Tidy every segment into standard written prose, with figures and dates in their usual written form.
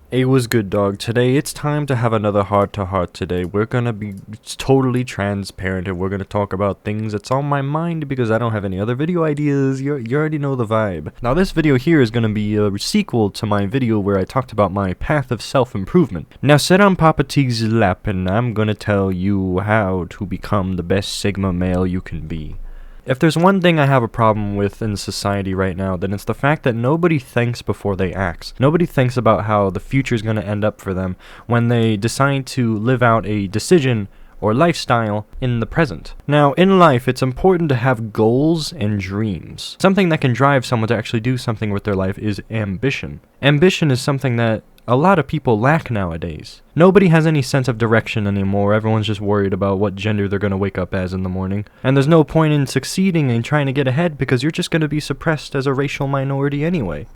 Hey, was good, dog? Today it's time to have another heart to heart. Today we're gonna be totally transparent and we're gonna talk about things that's on my mind because I don't have any other video ideas. You already know the vibe. Now, this video here is gonna be a sequel to my video where I talked about my path of self-improvement. Now, sit on Papa T's lap and I'm gonna tell you how to become the best Sigma male you can be. If there's one thing I have a problem with in society right now, then it's the fact that nobody thinks before they act. Nobody thinks about how the future is going to end up for them when they decide to live out a decision or lifestyle in the present. Now, in life, it's important to have goals and dreams. Something that can drive someone to actually do something with their life is ambition. Ambition is something that a lot of people lack nowadays. Nobody has any sense of direction anymore. Everyone's just worried about what gender they're going to wake up as in the morning. And there's no point in succeeding and trying to get ahead because you're just going to be suppressed as a racial minority anyway.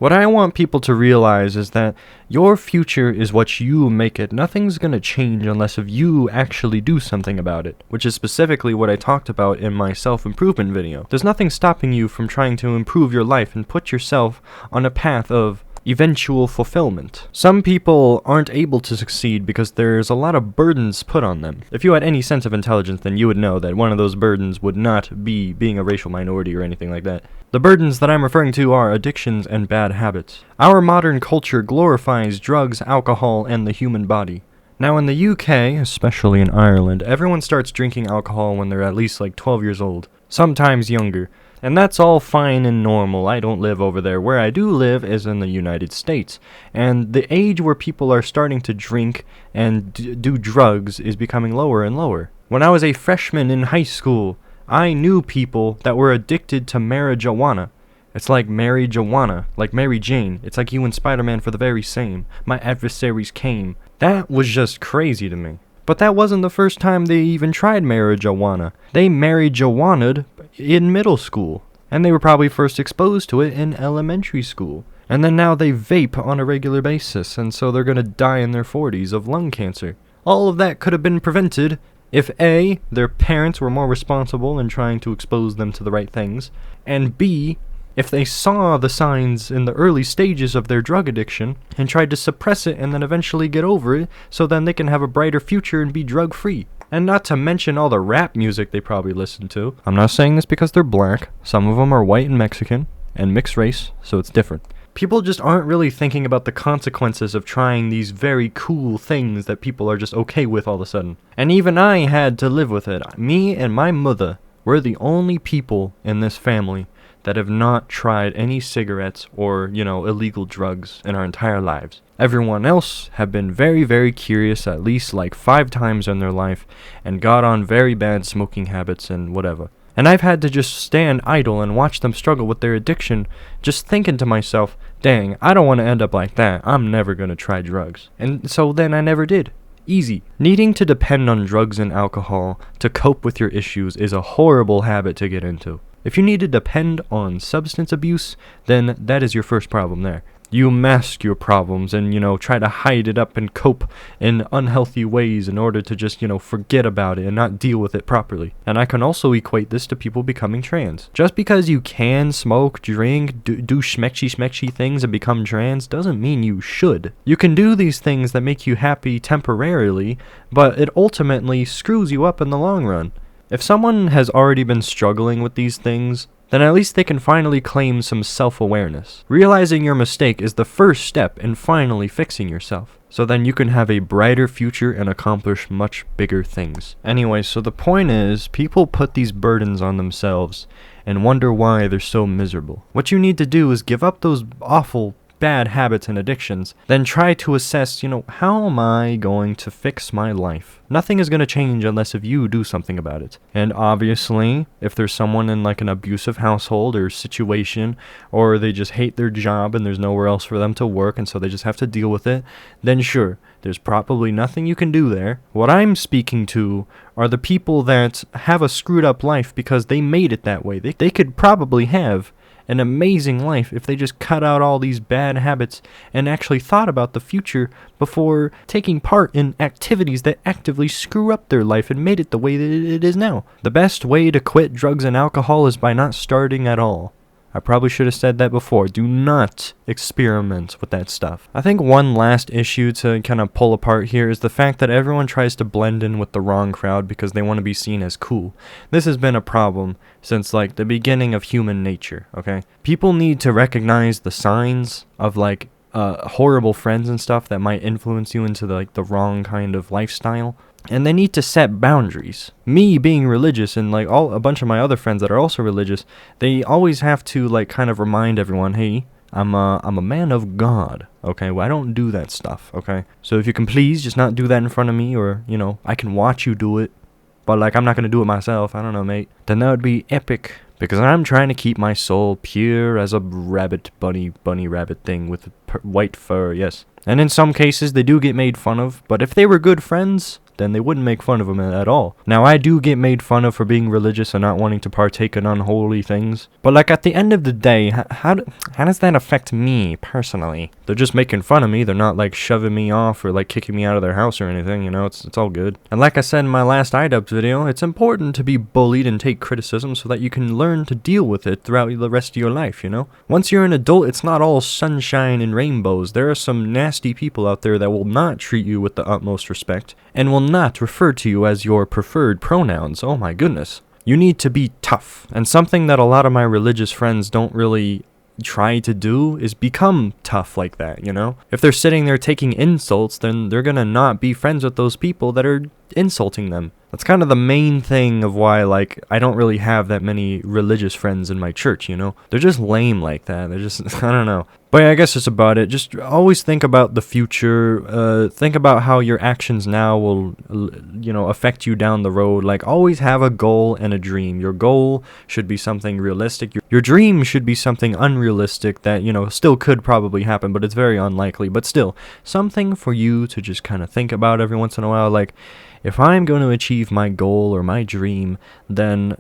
What I want people to realize is that your future is what you make it. Nothing's going to change unless if you actually do something about it, which is specifically what I talked about in my self-improvement video. There's nothing stopping you from trying to improve your life and put yourself on a path of eventual fulfillment. Some people aren't able to succeed because there's a lot of burdens put on them. If you had any sense of intelligence, then you would know that one of those burdens would not be being a racial minority or anything like that. The burdens that I'm referring to are addictions and bad habits. Our modern culture glorifies drugs, alcohol, and the human body. Now, in the UK, especially in Ireland, everyone starts drinking alcohol when they're at least like 12 years old, sometimes younger. And that's all fine and normal. I don't live over there. Where I do live is in the United States. And the age where people are starting to drink and do drugs is becoming lower and lower. When I was a freshman in high school, I knew people that were addicted to marijuana. It's like Mary Joanna, like Mary Jane. It's like you and Spider-Man for the very same. My adversaries came. That was just crazy to me. But that wasn't the first time they even tried marijuana. They marijuana'd in middle school. And they were probably first exposed to it in elementary school. And then now they vape on a regular basis, and so they're gonna die in their 40s of lung cancer. All of that could have been prevented if A, their parents were more responsible in trying to expose them to the right things, and B, if they saw the signs in the early stages of their drug addiction and tried to suppress it and then eventually get over it so then they can have a brighter future and be drug-free. And not to mention all the rap music they probably listen to. I'm not saying this because they're black. Some of them are white and Mexican and mixed race, so it's different. People just aren't really thinking about the consequences of trying these very cool things that people are just okay with all of a sudden. And even I had to live with it. Me and my mother were the only people in this family that have not tried any cigarettes or, illegal drugs in our entire lives. Everyone else have been very, very curious at least like 5 times in their life and got on very bad smoking habits and whatever. And I've had to just stand idle and watch them struggle with their addiction, just thinking to myself, dang, I don't want to end up like that. I'm never going to try drugs. And so then I never did. Easy. Needing to depend on drugs and alcohol to cope with your issues is a horrible habit to get into. If you need to depend on substance abuse, then that is your first problem there. You mask your problems and, try to hide it up and cope in unhealthy ways in order to just, forget about it and not deal with it properly. And I can also equate this to people becoming trans. Just because you can smoke, drink, do schmexy things and become trans doesn't mean you should. You can do these things that make you happy temporarily, but it ultimately screws you up in the long run. If someone has already been struggling with these things, then at least they can finally claim some self-awareness. Realizing your mistake is the first step in finally fixing yourself. So then you can have a brighter future and accomplish much bigger things. Anyway, so the point is, people put these burdens on themselves and wonder why they're so miserable. What you need to do is give up those awful bad habits and addictions, then try to assess, how am I going to fix my life? Nothing is going to change unless if you do something about it. And obviously, if there's someone in like an abusive household or situation, or they just hate their job and there's nowhere else for them to work and so they just have to deal with it, then sure, there's probably nothing you can do there. What I'm speaking to are the people that have a screwed up life because they made it that way. They could probably have an amazing life if they just cut out all these bad habits and actually thought about the future before taking part in activities that actively screw up their life and made it the way that it is now. The best way to quit drugs and alcohol is by not starting at all. I probably should have said that before. Do not experiment with that stuff. I think one last issue to kind of pull apart here is the fact that everyone tries to blend in with the wrong crowd because they want to be seen as cool. This has been a problem since like the beginning of human nature, okay? People need to recognize the signs of like horrible friends and stuff that might influence you into the wrong kind of lifestyle. And they need to set boundaries. Me being religious and like a bunch of my other friends that are also religious, they always have to like kind of remind everyone, hey, I'm a man of God, okay? Well, I don't do that stuff, okay? So if you can please just not do that in front of me, or, you know, I can watch you do it, but like I'm not gonna do it myself, I don't know, mate. Then that would be epic, because I'm trying to keep my soul pure as a bunny rabbit thing with white fur, yes. And in some cases, they do get made fun of, but if they were good friends, then they wouldn't make fun of him at all. Now, I do get made fun of for being religious and not wanting to partake in unholy things, but like at the end of the day, how does that affect me personally? They're just making fun of me. They're not like shoving me off or like kicking me out of their house or anything, you know, it's all good. And like I said in my last iDubbbz video, it's important to be bullied and take criticism so that you can learn to deal with it throughout the rest of your life, you know? Once you're an adult, it's not all sunshine and rainbows. There are some nasty people out there that will not treat you with the utmost respect and will not refer to you as your preferred pronouns. Oh my goodness. You need to be tough. And something that a lot of my religious friends don't really try to do is become tough like that, you know? If they're sitting there taking insults, then they're gonna not be friends with those people that are insulting them. That's kind of the main thing of why, like, I don't really have that many religious friends in my church, you know? They're just lame like that. They're just, I don't know. But yeah, I guess that's about it. Just always think about the future. Think about how your actions now will, you know, affect you down the road. Like, always have a goal and a dream. Your goal should be something realistic. Your dream should be something unrealistic that, you know, still could probably happen, but it's very unlikely. But still, something for you to just kind of think about every once in a while. Like, if I'm going to achieve my goal or my dream, then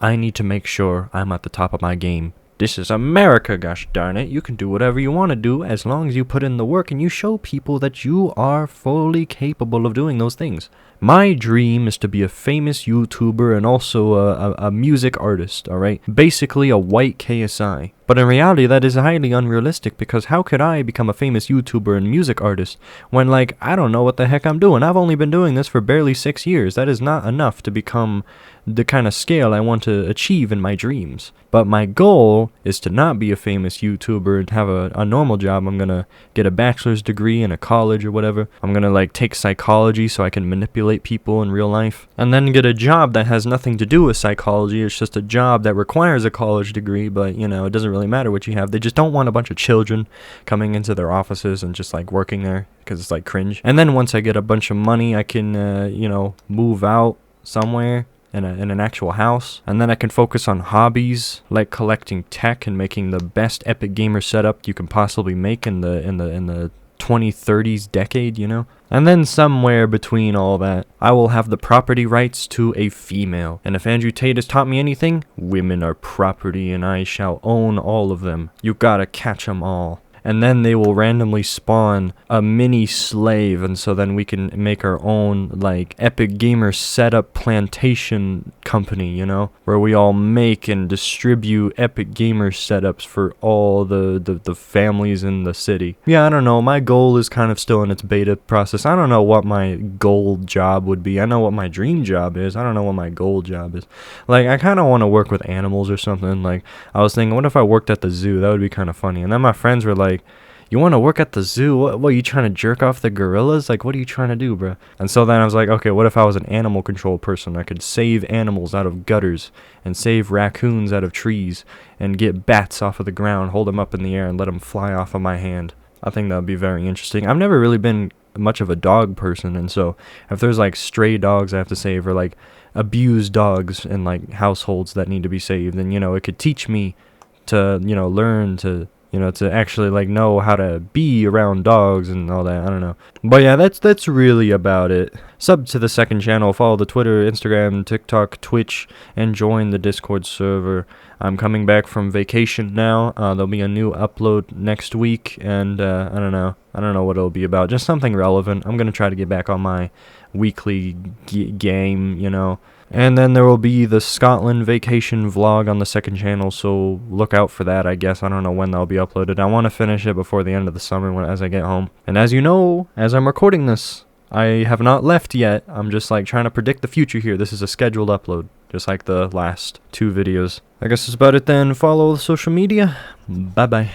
I need to make sure I'm at the top of my game. This is America, gosh darn it. You can do whatever you want to do as long as you put in the work and you show people that you are fully capable of doing those things. My dream is to be a famous YouTuber and also a music artist, alright? Basically a white KSI. But in reality, that is highly unrealistic, because how could I become a famous YouTuber and music artist when, like, I don't know what the heck I'm doing? I've only been doing this for barely 6 years. That is not enough to become the kind of scale I want to achieve in my dreams. But my goal is to not be a famous YouTuber and have a normal job. I'm gonna get a bachelor's degree in a college or whatever. I'm gonna, like, take psychology so I can manipulate people in real life. And then get a job that has nothing to do with psychology. It's just a job that requires a college degree, but, you know, it doesn't really matter what you have. They just don't want a bunch of children coming into their offices and just like working there, because it's like cringe. And then once I get a bunch of money, I can you know, move out somewhere in an actual house, and then I can focus on hobbies like collecting tech and making the best epic gamer setup you can possibly make in the 2030s decade, you know? And then somewhere between all that, I will have the property rights to a female. And if Andrew Tate has taught me anything, women are property and I shall own all of them. You gotta catch 'em all. And then they will randomly spawn a mini slave, and so then we can make our own, like, epic gamer setup plantation company, you know, where we all make and distribute epic gamer setups for all the families in the city. Yeah, I don't know, my goal is kind of still in its beta process. I don't know what my goal job would be. I know what my dream job is. I don't know what my goal job is. Like, I kind of want to work with animals or something. Like, I was thinking, what if I worked at the zoo? That would be kind of funny. And then my friends were like, you want to work at the zoo? What are you trying to jerk off the gorillas? Like, what are you trying to do, bro? And so then I was like, okay, what if I was an animal control person? I could save animals out of gutters and save raccoons out of trees and get bats off of the ground, hold them up in the air and let them fly off of my hand. I think that would be very interesting. I've never really been much of a dog person, and so if there's like stray dogs I have to save, or like abused dogs in like households that need to be saved, then, you know, it could teach me to, you know, learn to, you know, to actually like know how to be around dogs and all that. I don't know. But yeah, that's really about it. Sub to the second channel, follow the Twitter, Instagram, TikTok, Twitch, and join the Discord server. I'm coming back from vacation now. There'll be a new upload next week, and I don't know what it'll be about. Just something relevant. I'm gonna try to get back on my weekly game, you know. And then there will be the Scotland vacation vlog on the second channel, so look out for that, I guess. I don't know when that'll be uploaded. I want to finish it before the end of the summer as I get home. And as you know, as I'm recording this, I have not left yet. I'm just like trying to predict the future here. This is a scheduled upload, just like the last 2 videos. I guess that's about it then. Follow the social media. Bye-bye.